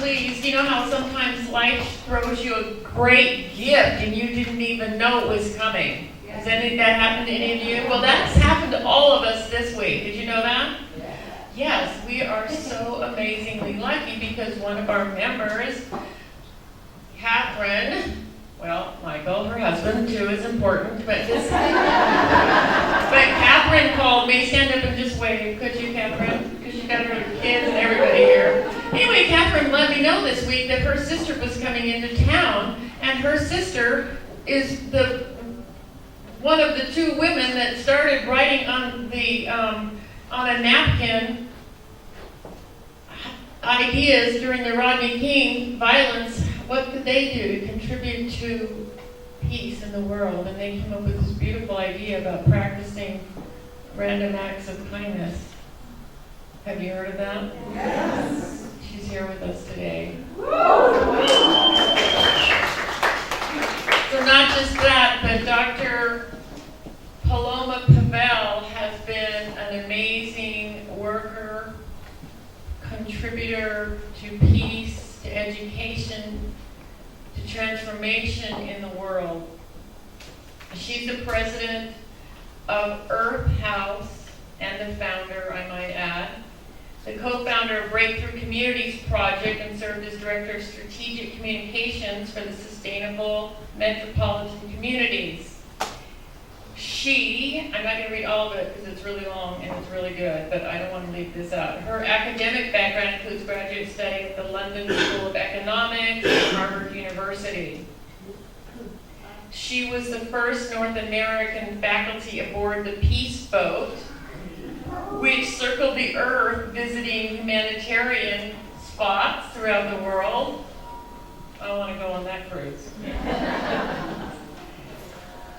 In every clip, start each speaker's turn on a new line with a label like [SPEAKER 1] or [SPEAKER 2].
[SPEAKER 1] pleased. You know how sometimes life throws you a great gift and you didn't even know it was coming? Has any of that happened to any of you? Well, that's happened to all of us this week. Did you know that? Yes, we are so amazingly lucky because one of our members, Catherine, well, Michael, her husband too, is important, but Catherine called me. Stand up and just wave, could you, Catherine? Because she's got her kids and everybody here. Anyway, Catherine let me know this week that her sister was coming into town, and her sister is one of the two women that started writing on a napkin ideas during the Rodney King violence. What could they do to contribute to peace in the world? And they came up with this beautiful idea about practicing random acts of kindness. Have you heard of that? Yes. She's here with us today. So not just that, but Dr. Paloma Pavel has been an amazing worker, contributor to peace, to education, to transformation in the world. She's the president of Earth House and the founder, I might add, the co-founder of Breakthrough Communities Project, and served as director of strategic communications for the Sustainable Metropolitan Communities. I'm not going to read all of it because it's really long and it's really good, but I don't want to leave this out. Her academic background includes graduate study at the London School of Economics and Harvard University. She was the first North American faculty aboard the Peace Boat, which circled the earth visiting humanitarian spots throughout the world. I want to go on that cruise.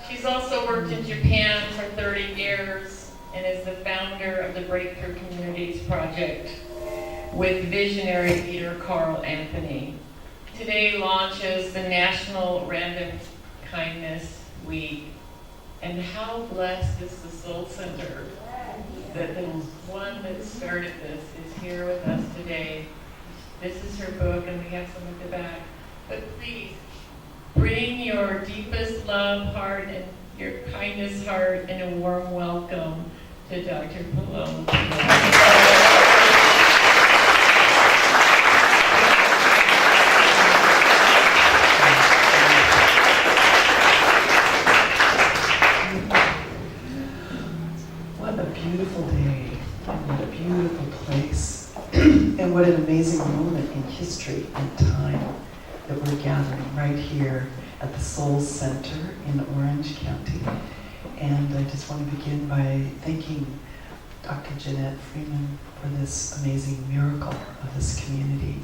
[SPEAKER 1] She's also worked in Japan for 30 years and is the founder of the Breakthrough Communities Project with visionary leader Carl Anthony. Today launches the National Random Kindness Week. And how blessed is the Soul Center that the one that started this is here with us today. This is her book, and we have some at the back. But please, bring your deepest love heart and your kindness heart and a warm welcome to Dr. Paloma Pavel.
[SPEAKER 2] What a beautiful day, and what a beautiful place, and what an amazing moment in history and time that we're gathering right here at the Soul Center in Orange County. And I just want to begin by thanking Dr. Jeanette Freeman for this amazing miracle of this community,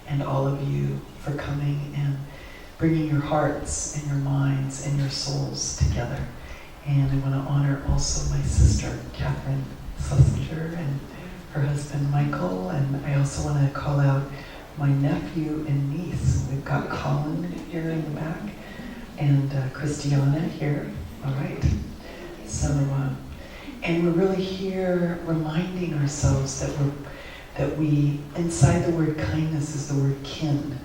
[SPEAKER 2] and all of you for coming and bringing your hearts and your minds and your souls together. And I want to honor also my sister, Catherine Schlesinger, and her husband, Michael. And I also want to call out my nephew and niece. We've got Colin here in the back, and Christiana here. All right. So, and we're really here reminding ourselves that we, inside the word kindness is the word kin.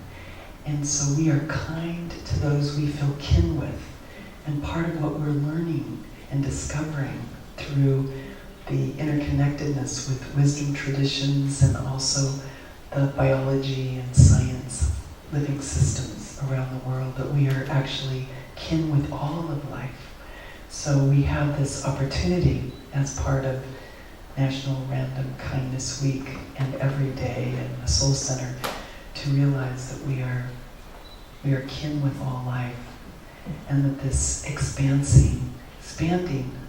[SPEAKER 2] And so we are kind to those we feel kin with. And part of what we're learning and discovering through the interconnectedness with wisdom traditions and also the biology and science living systems around the world, that we are actually kin with all of life. So we have this opportunity as part of National Random Kindness Week and every day in the Soul Center to realize that we are kin with all life, and that this expanding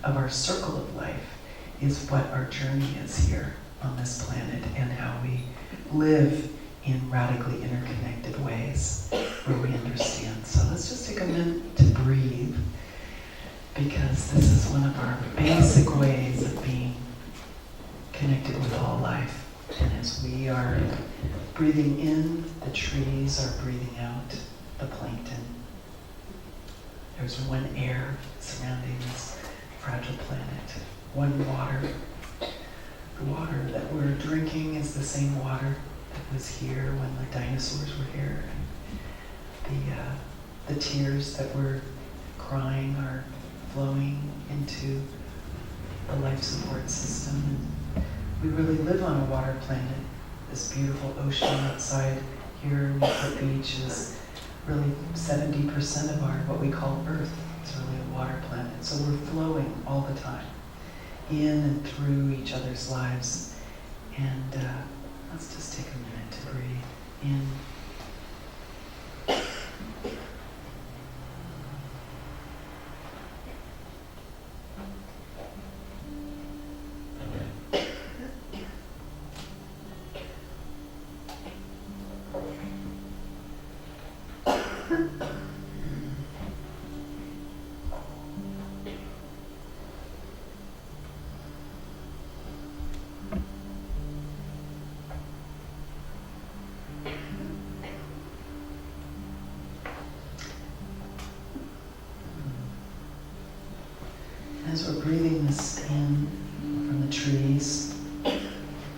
[SPEAKER 2] of our circle of life is what our journey is here on this planet, and how we live in radically interconnected ways where we understand. So let's just take a minute to breathe, because this is one of our basic ways of being connected with all life. And as we are breathing in, the trees are breathing out the plankton. There's one air surrounding this fragile planet, one water. The water that we're drinking is the same water that was here when the dinosaurs were here. And the tears that we're crying are flowing into the life support system. And we really live on a water planet. This beautiful ocean outside here, Newport Beach, is really 70% of our, what we call Earth. It's really a water planet. So we're flowing all the time, in and through each other's lives. And let's just take a minute to breathe in. As we're breathing this in from the trees,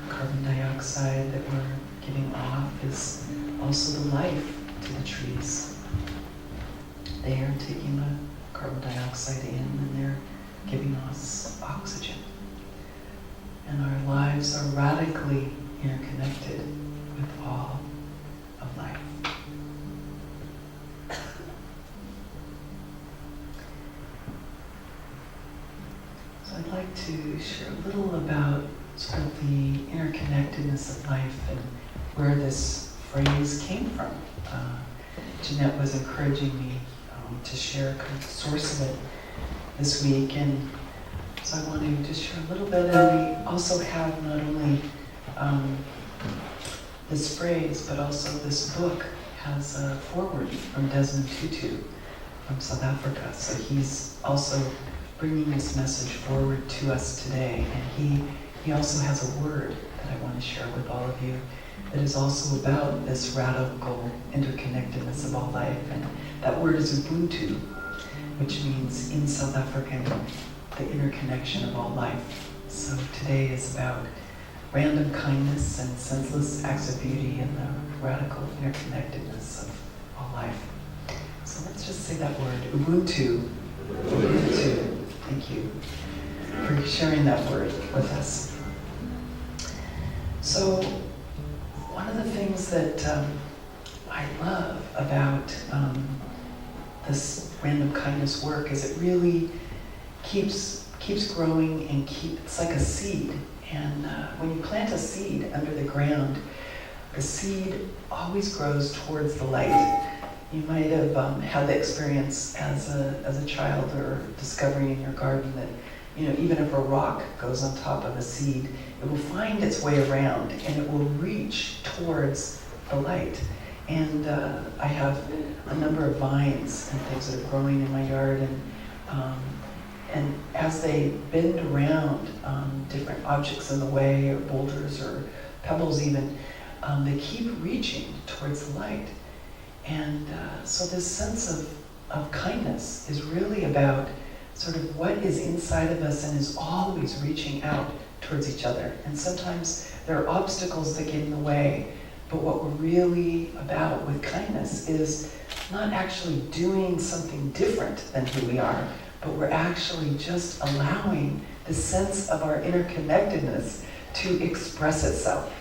[SPEAKER 2] carbon dioxide that we're giving off is also the life to the trees. They are taking the carbon dioxide in and they're giving us oxygen. And our lives are radically interconnected with all of life. I'd like to share a little about sort of the interconnectedness of life and where this phrase came from. Jeanette was encouraging me to share kind of the source of it this week, and so I wanted to just share a little bit. And we also have not only this phrase, but also this book has a foreword from Desmond Tutu from South Africa. So he's also bringing this message forward to us today. And he also has a word that I want to share with all of you that is also about this radical interconnectedness of all life. And that word is Ubuntu, which means in South African, the interconnection of all life. So today is about random kindness and senseless acts of beauty and the radical interconnectedness of all life. So let's just say that word, Ubuntu. Ubuntu. Thank you for sharing that word with us. So, one of the things that I love about this random kindness work is it really keeps growing and it's like a seed. And when you plant a seed under the ground, the seed always grows towards the light. You might have had the experience as a child or discovering in your garden that, even if a rock goes on top of a seed, it will find its way around and it will reach towards the light. And I have a number of vines and things that are growing in my yard, and as they bend around different objects in the way, or boulders or pebbles even, they keep reaching towards the light. And so this sense of kindness is really about sort of what is inside of us and is always reaching out towards each other. And sometimes there are obstacles that get in the way, but what we're really about with kindness is not actually doing something different than who we are, but we're actually just allowing the sense of our interconnectedness to express itself.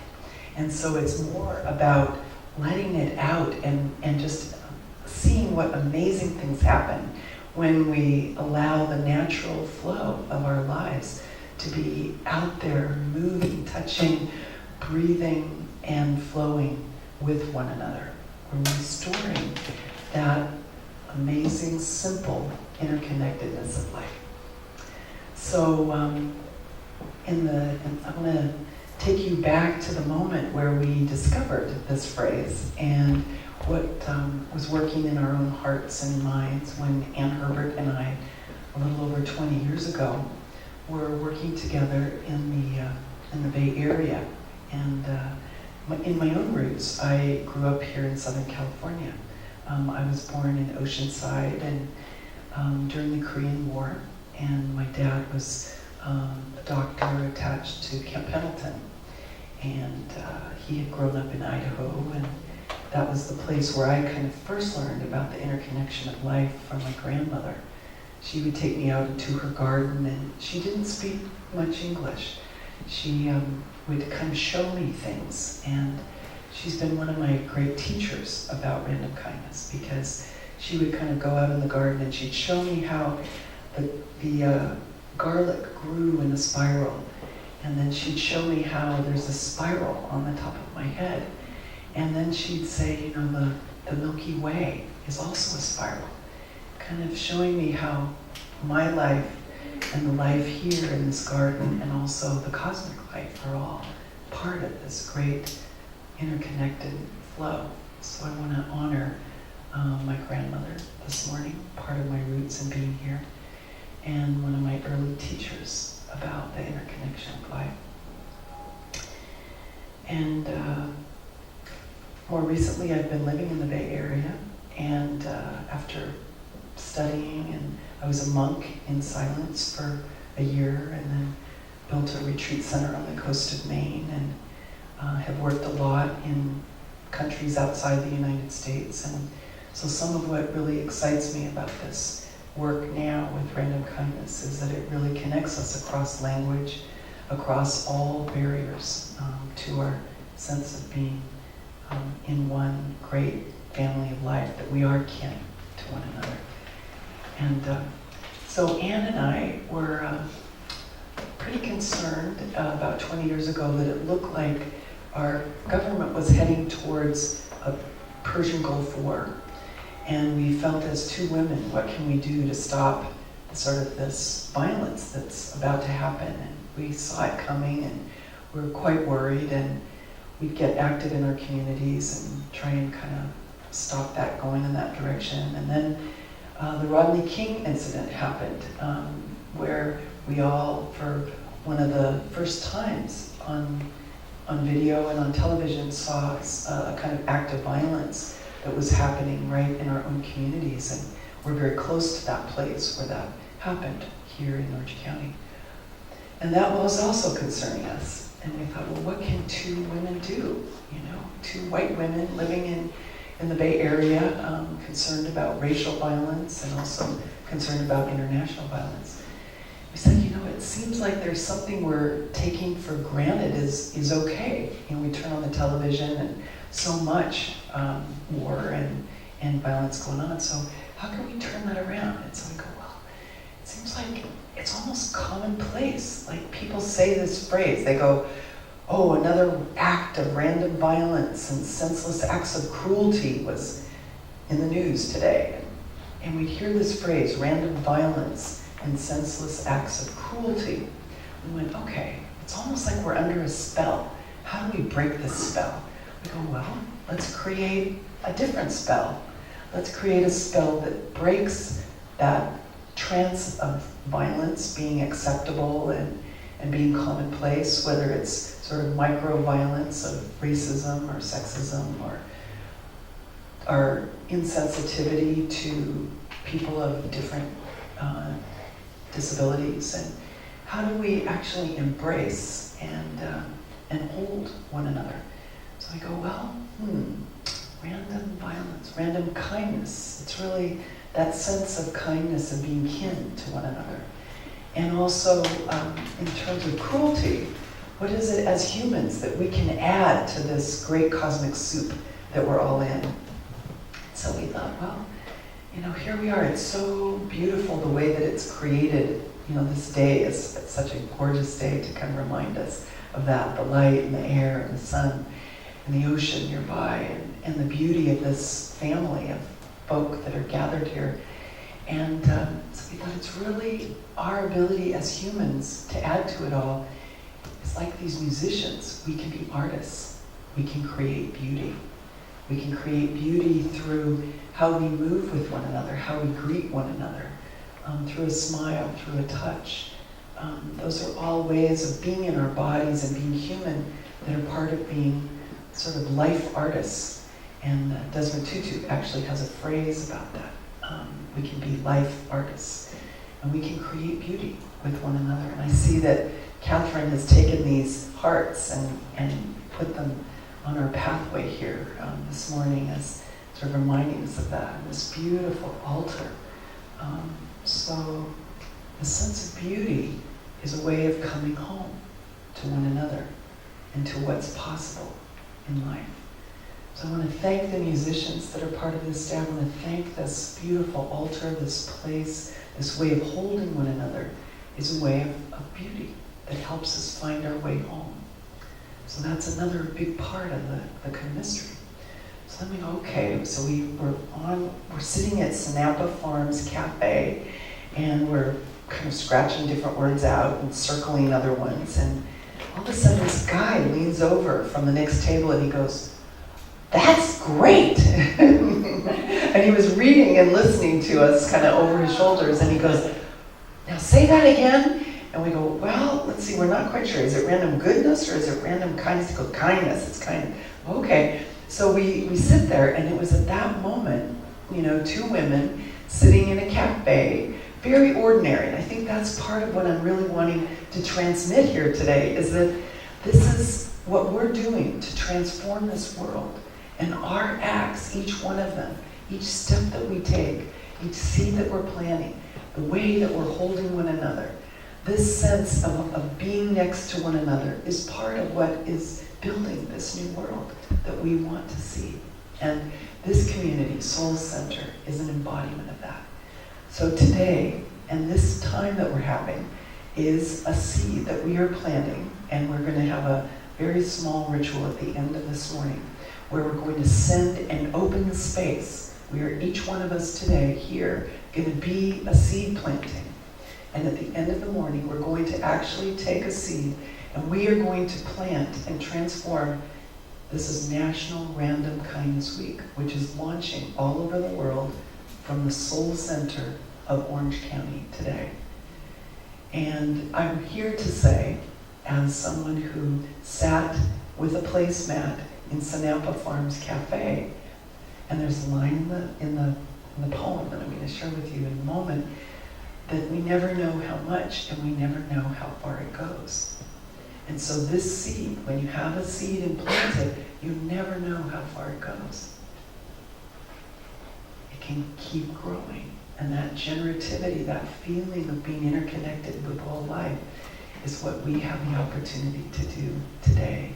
[SPEAKER 2] And so it's more about letting it out and just seeing what amazing things happen when we allow the natural flow of our lives to be out there, moving, touching, breathing, and flowing with one another. We're restoring that amazing, simple interconnectedness of life. So I want to take you back to the moment where we discovered this phrase and what was working in our own hearts and minds when Anne Herbert and I, a little over 20 years ago, were working together in the Bay Area. And in my own roots, I grew up here in Southern California. I was born in Oceanside and during the Korean War, and my dad was a doctor attached to Camp Pendleton. And he had grown up in Idaho, and that was the place where I kind of first learned about the interconnection of life from my grandmother. She would take me out into her garden, and she didn't speak much English. She would kind of show me things, and she's been one of my great teachers about random kindness, because she would kind of go out in the garden and she'd show me how the garlic grew in a spiral. And then she'd show me how there's a spiral on the top of my head. And then she'd say, you know, the Milky Way is also a spiral. Kind of showing me how my life and the life here in this garden and also the cosmic life are all part of this great interconnected flow. So I want to honor my grandmother this morning, part of my roots in being here, and one of my early teachers about the interconnection of life. And more recently, I've been living in the Bay Area, and after studying, and I was a monk in silence for a year, and then built a retreat center on the coast of Maine, and have worked a lot in countries outside the United States. And so some of what really excites me about this work now with Random Kindness is that it really connects us across language, across all barriers, to our sense of being in one great family of life, that we are kin to one another. And so Anne and I were pretty concerned about 20 years ago that it looked like our government was heading towards a Persian Gulf War. And we felt as two women, what can we do to stop sort of this violence that's about to happen? And we saw it coming, and we were quite worried, and we'd get active in our communities and try and kind of stop that going in that direction. And then the Rodney King incident happened, where we all, for one of the first times on video and on television, saw a kind of act of violence that was happening right in our own communities. And we're very close to that place where that happened here in Orange County. And that was also concerning us. And we thought, well, what can two women do? You know, two white women living in the Bay Area, concerned about racial violence and also concerned about international violence. We said, you know, it seems like there's something we're taking for granted is okay. You know, we turn on the television and so much war and violence going on. So how can we turn that around? And so we go, well, it seems like it's almost commonplace. Like people say this phrase, they go, oh, another act of random violence and senseless acts of cruelty was in the news today. And we'd hear this phrase, random violence and senseless acts of cruelty. We went, okay, it's almost like we're under a spell. How do we break this spell? We go, well, let's create a different spell. Let's create a spell that breaks that trance of violence being acceptable and being commonplace, whether it's sort of micro-violence of racism or sexism or our insensitivity to people of different disabilities. And how do we actually embrace and hold one another? So I go, well, random violence, random kindness. It's really that sense of kindness and being kin to one another. And also, in terms of cruelty, what is it as humans that we can add to this great cosmic soup that we're all in? So we thought, well, you know, here we are. It's so beautiful the way that it's created. You know, this day is such a gorgeous day to kind of remind us of that, the light and the air and the sun and the ocean nearby and the beauty of this family of folk that are gathered here. And so we thought it's really our ability as humans to add to it all. It's like these musicians. We can be artists. We can create beauty. We can create beauty through how we move with one another, how we greet one another, through a smile, through a touch. Those are all ways of being in our bodies and being human that are part of being sort of life artists. And Desmond Tutu actually has a phrase about that. We can be life artists, and we can create beauty with one another. And I see that Catherine has taken these hearts and put them on our pathway here this morning as sort of reminding us of that, and this beautiful altar. So the sense of beauty is a way of coming home to one another and to what's possible in life. So I want to thank the musicians that are part of this day. I want to thank this beautiful altar, this place, this way of holding one another is a way of beauty that helps us find our way home. So that's another big part of the chemistry. So let me, okay, so we're sitting at Sanapa Farms Cafe, and we're kind of scratching different words out and circling other ones, and all of a sudden this guy leans over from the next table and he goes, "That's great!" And he was reading and listening to us kind of over his shoulders, and he goes, "Now say that again." And we go, "Well, let's see, we're not quite sure. Is it random goodness or is it random kindness?" He goes, "Kindness, it's kind." Okay, so we sit there, and it was at that moment, two women sitting in a cafe, very ordinary. And I think that's part of what I'm really wanting to transmit here today, is that this is what we're doing to transform this world. And our acts, each one of them, each step that we take, each seed that we're planting, the way that we're holding one another, this sense of being next to one another is part of what is building this new world that we want to see. And this community, Soul Center, is an embodiment of that. So today, and this time that we're having, is a seed that we are planting, and we're going to have a very small ritual at the end of this morning, where we're going to send and open the space. We are, each one of us today here, going to be a seed planting. And at the end of the morning, we're going to actually take a seed, and we are going to plant and transform. This is National Random Kindness Week, which is launching all over the world from the Soul Center of Orange County today. And I'm here to say, as someone who sat with a placemat in Sanapa Farms Cafe, and there's a line in the poem that I'm going to share with you in a moment, that we never know how much and we never know how far it goes. And so this seed, when you have a seed and plant it, you never know how far it goes. It can keep growing. And that generativity, that feeling of being interconnected with all life, is what we have the opportunity to do today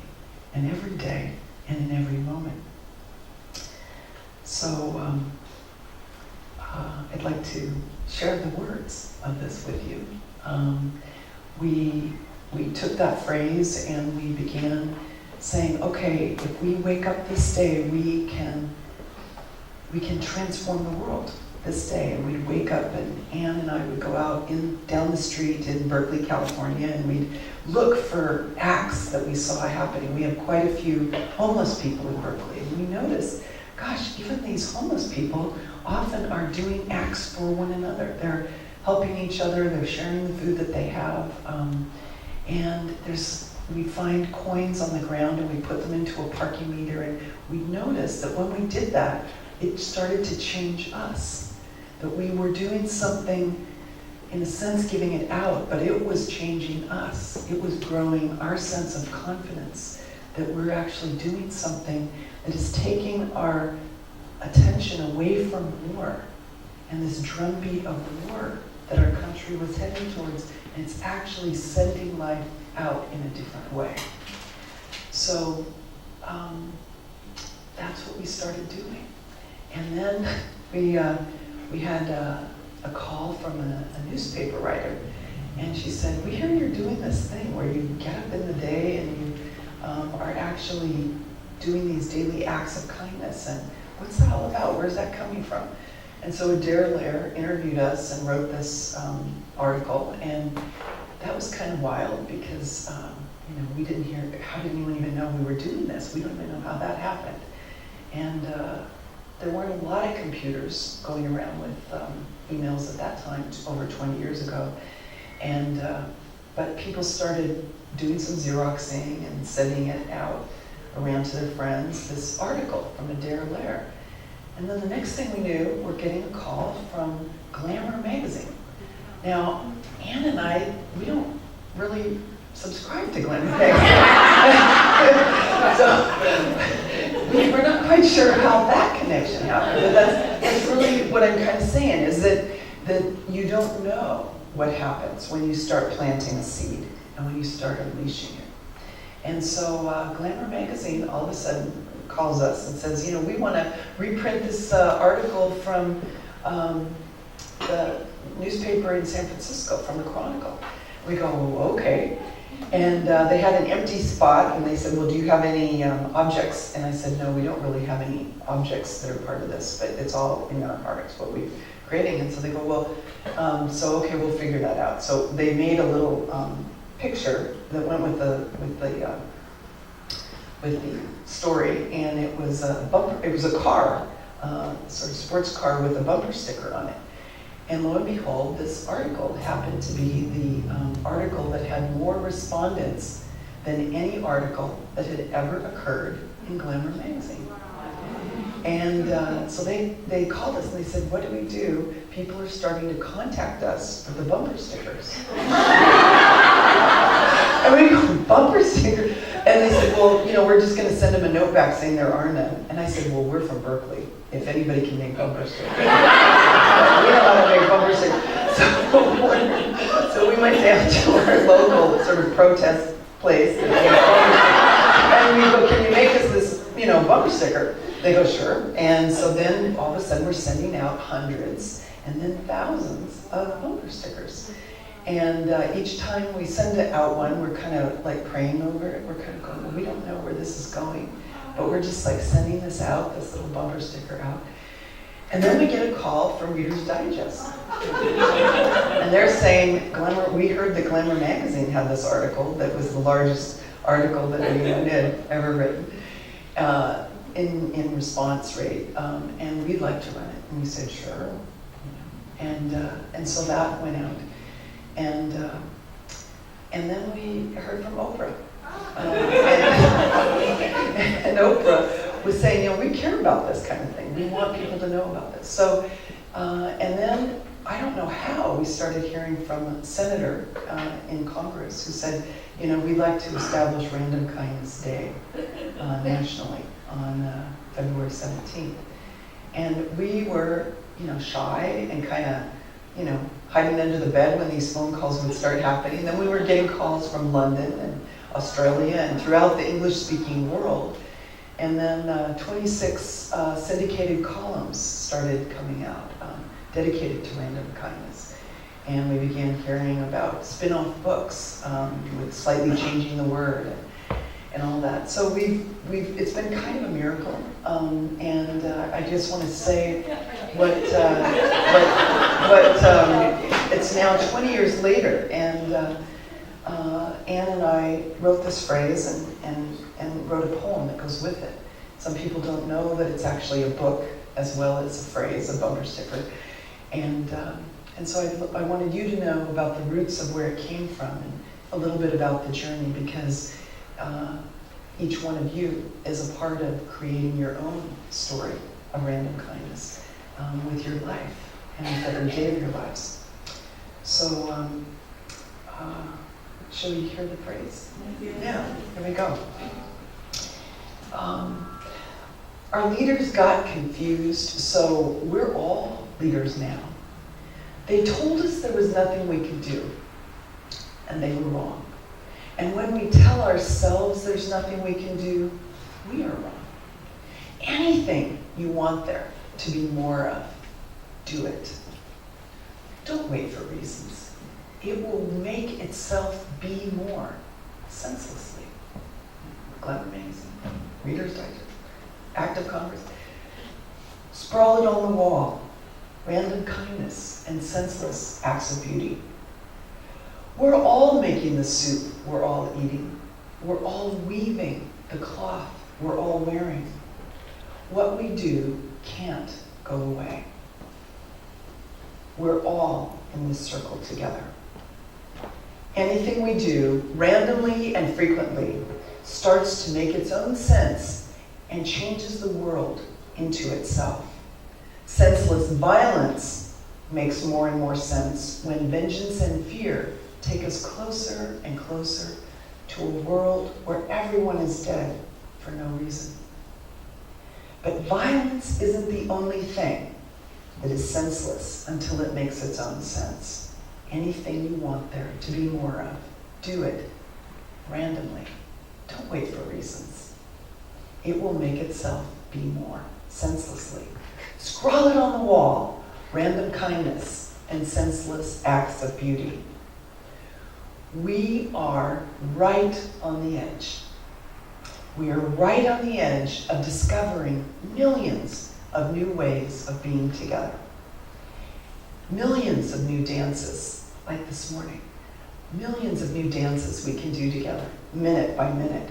[SPEAKER 2] and every day and in every moment. So I'd like to share the words of this with you. We took that phrase and we began saying, okay, if we wake up this day, we can transform the world this day. And we'd wake up, and Anne and I would go out down the street in Berkley, California, and we'd look for acts that we saw happening. We have quite a few homeless people in Berkeley, and we noticed, gosh, even these homeless people often are doing acts for one another. They're helping each other, they're sharing the food that they have, and we find coins on the ground and we put them into a parking meter, and we noticed that when we did that, it started to change us. That we were doing something, in a sense giving it out, but it was changing us. It was growing our sense of confidence that we're actually doing something that is taking our attention away from war and this drumbeat of war that our country was heading towards, and it's actually sending life out in a different way. So that's what we started doing. And then we had a call from a newspaper writer, and she said, "We hear you're doing this thing where you get up in the day and you are actually doing these daily acts of kindness, and what's that all about? Where's that coming from?" And so Adair Lair interviewed us and wrote this article, and that was kind of wild because we didn't hear, how did anyone even know we were doing this? We don't even know how that happened. And there weren't a lot of computers going around with emails at that time, over 20 years ago. And but people started doing some Xeroxing and sending it out around to their friends, this article from Adair Lair. And then the next thing we knew, we're getting a call from Glamour Magazine. Now, Anne and I, we don't really subscribe to Glamour Magazine. So we're not quite sure how that connection happened, but that's really what I'm kind of saying, is that you don't know what happens when you start planting a seed and when you start unleashing it. And so Glamour Magazine all of a sudden calls us and says, we want to reprint this article from the newspaper in San Francisco, from the Chronicle. We go, okay. And they had an empty spot, and they said, well, do you have any objects? And I said, no, we don't really have any objects that are part of this, but it's all in our hearts, what we're creating. And so they go, well, so okay, we'll figure that out. So they made a little picture that went with the story, and it was a bumper. It was a car, sort of sports car with a bumper sticker on it. And lo and behold, this article happened to be the article that had more respondents than any article that had ever occurred in Glamour Magazine. And so they called us and they said, what do we do? People are starting to contact us for the bumper stickers. And we go, bumper stickers? And they said, well, we're just going to send them a note back saying there are none. And I said, well, we're from Berkley. If anybody can make bumper stickers. We know how to make bumper stickers. So we went down to our local sort of protest place. And we go, can you make us this, bumper sticker? They go, sure. And so then all of a sudden we're sending out hundreds and then thousands of bumper stickers. And each time we send out one, we're kind of like praying over it. We're kind of going, well, we don't know where this is going, but we're just like sending this out, this little bumper sticker out. And then we get a call from Reader's Digest. And they're saying, we heard that Glamour Magazine had this article that was the largest article that anyone had ever written in response rate, and we'd like to run it. And we said, sure. And so that went out. And then we heard from Oprah. And Oprah was saying, we care about this kind of thing. We want people to know about this. So, and then, I don't know how, we started hearing from a senator in Congress who said, we'd like to establish Random Kindness Day nationally on February 17th. And we were, shy and kind of, hiding under the bed when these phone calls would start happening. And then we were getting calls from London and Australia and throughout the English-speaking world. And then 26 syndicated columns started coming out, dedicated to random kindness. And we began hearing about spin-off books with slightly changing the word and all that. So it's been kind of a miracle. And I just want to say it's now 20 years later, and Anne and I wrote this phrase and wrote a poem that goes with it. Some people don't know that it's actually a book as well as a phrase, a bumper sticker. And so I wanted you to know about the roots of where it came from and a little bit about the journey, because each one of you is a part of creating your own story of random kindness with your life and with every day of your lives. So, shall we hear the phrase? Yeah, here we go. Our leaders got confused, so we're all leaders now. They told us there was nothing we could do, and they were wrong. And when we tell ourselves there's nothing we can do, we are wrong. Anything you want there to be more of, do it. Don't wait for reasons. It will make itself be more senselessly. Glamour Magazine, Reader's Digest, Act of Congress. Sprawl it on the wall. Random kindness and senseless acts of beauty. We're all making the soup we're all eating. We're all weaving the cloth we're all wearing. What we do can't go away. We're all in this circle together. Anything we do, randomly and frequently, starts to make its own sense and changes the world into itself. Senseless violence makes more and more sense when vengeance and fear take us closer and closer to a world where everyone is dead for no reason. But violence isn't the only thing that is senseless until it makes its own sense. Anything you want there to be more of, do it randomly. Don't wait for reasons. It will make itself be more senselessly. Scrawl it on the wall, random kindness and senseless acts of beauty. We are right on the edge. We are right on the edge of discovering millions of new ways of being together. Millions of new dances, like this morning. Millions of new dances we can do together, minute by minute.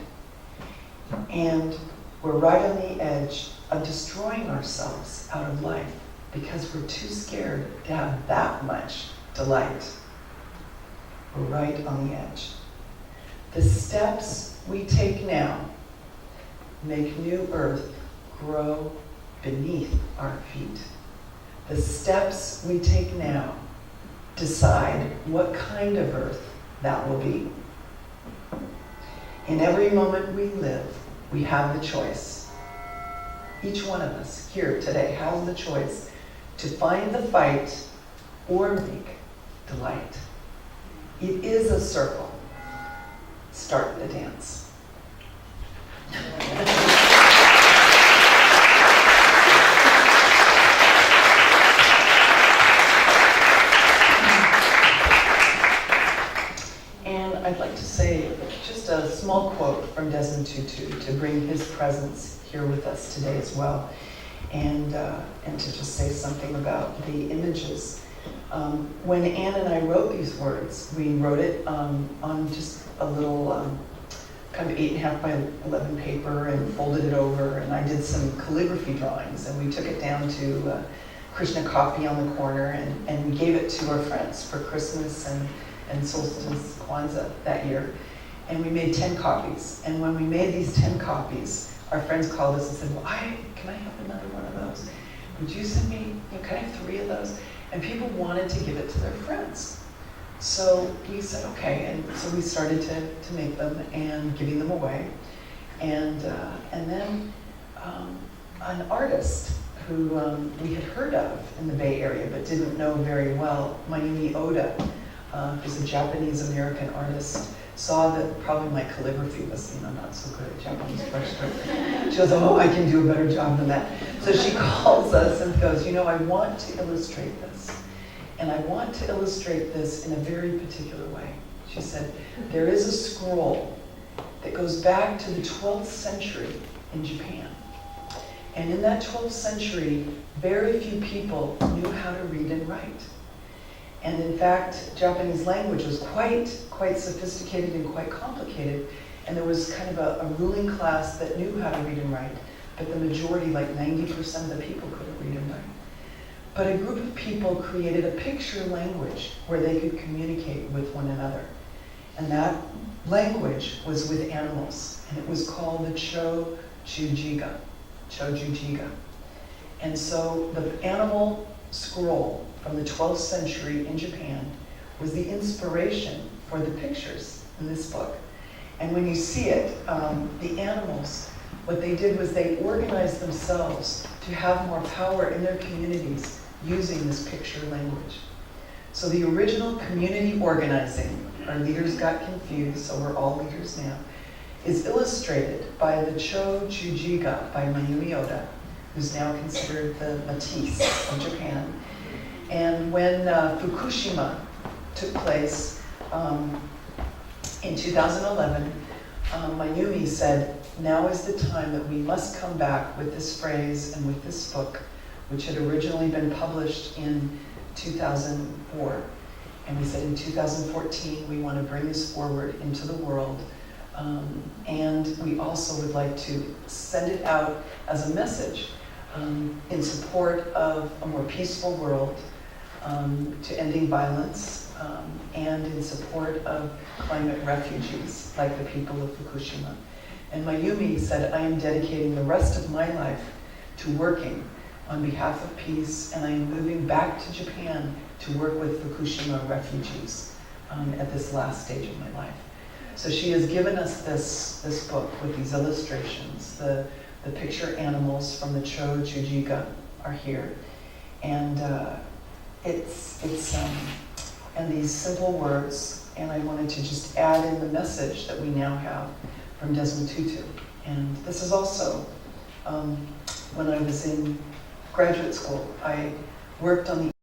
[SPEAKER 2] And we're right on the edge of destroying ourselves out of life because we're too scared to have that much delight. We're right on the edge. The steps we take now make new earth grow beneath our feet. The steps we take now decide what kind of earth that will be. In every moment we live, we have the choice. Each one of us here today has the choice to find the fight or make delight. It is a circle. Start the dance. And I'd like to say just a small quote from Desmond Tutu to bring his presence here with us today as well, and to just say something about the images. When Anne and I wrote these words, we wrote it on just a little kind of 8.5 by 11 paper and folded it over, and I did some calligraphy drawings, and we took it down to Krishna Coffee on the corner, and we gave it to our friends for Christmas and solstice Kwanzaa that year. And we made 10 copies. And when we made these 10 copies, our friends called us and said, well, can I have another one of those? Would you send me, can I have 3 of those? And people wanted to give it to their friends. So we said, okay, and so we started to make them and giving them away. And then an artist who we had heard of in the Bay Area but didn't know very well, Mayumi Oda, who's a Japanese-American artist, saw that probably my calligraphy was, not so good at Japanese brushstroke. She goes, oh, I can do a better job than that. So she calls us and goes, I want to illustrate this. And I want to illustrate this in a very particular way. She said, there is a scroll that goes back to the 12th century in Japan. And in that 12th century, very few people knew how to read and write. And in fact, Japanese language was quite sophisticated and quite complicated. And there was kind of a ruling class that knew how to read and write, but the majority, like 90% of the people, couldn't read and write. But a group of people created a picture language where they could communicate with one another. And that language was with animals, and it was called the Chojujiga. And so the animal scroll from the 12th century in Japan was the inspiration for the pictures in this book. And when you see it, the animals, what they did was they organized themselves to have more power in their communities using this picture language. So the original community organizing, our leaders got confused, so we're all leaders now, is illustrated by the Chojujiga by Mayumi Oda, who's now considered the Matisse of Japan. And when Fukushima took place in 2011, Mayumi said, now is the time that we must come back with this phrase and with this book, which had originally been published in 2004. And we said in 2014, we want to bring this forward into the world. And we also would like to send it out as a message in support of a more peaceful world, to ending violence, and in support of climate refugees, like the people of Fukushima. And Mayumi said, I am dedicating the rest of my life to working on behalf of peace, and I am moving back to Japan to work with Fukushima refugees at this last stage of my life. So she has given us this book with these illustrations. The picture animals from the Cho Chujiga are here. And and these simple words, and I wanted to just add in the message that we now have from Desmond Tutu. And this is also, when I was in graduate school, I worked on the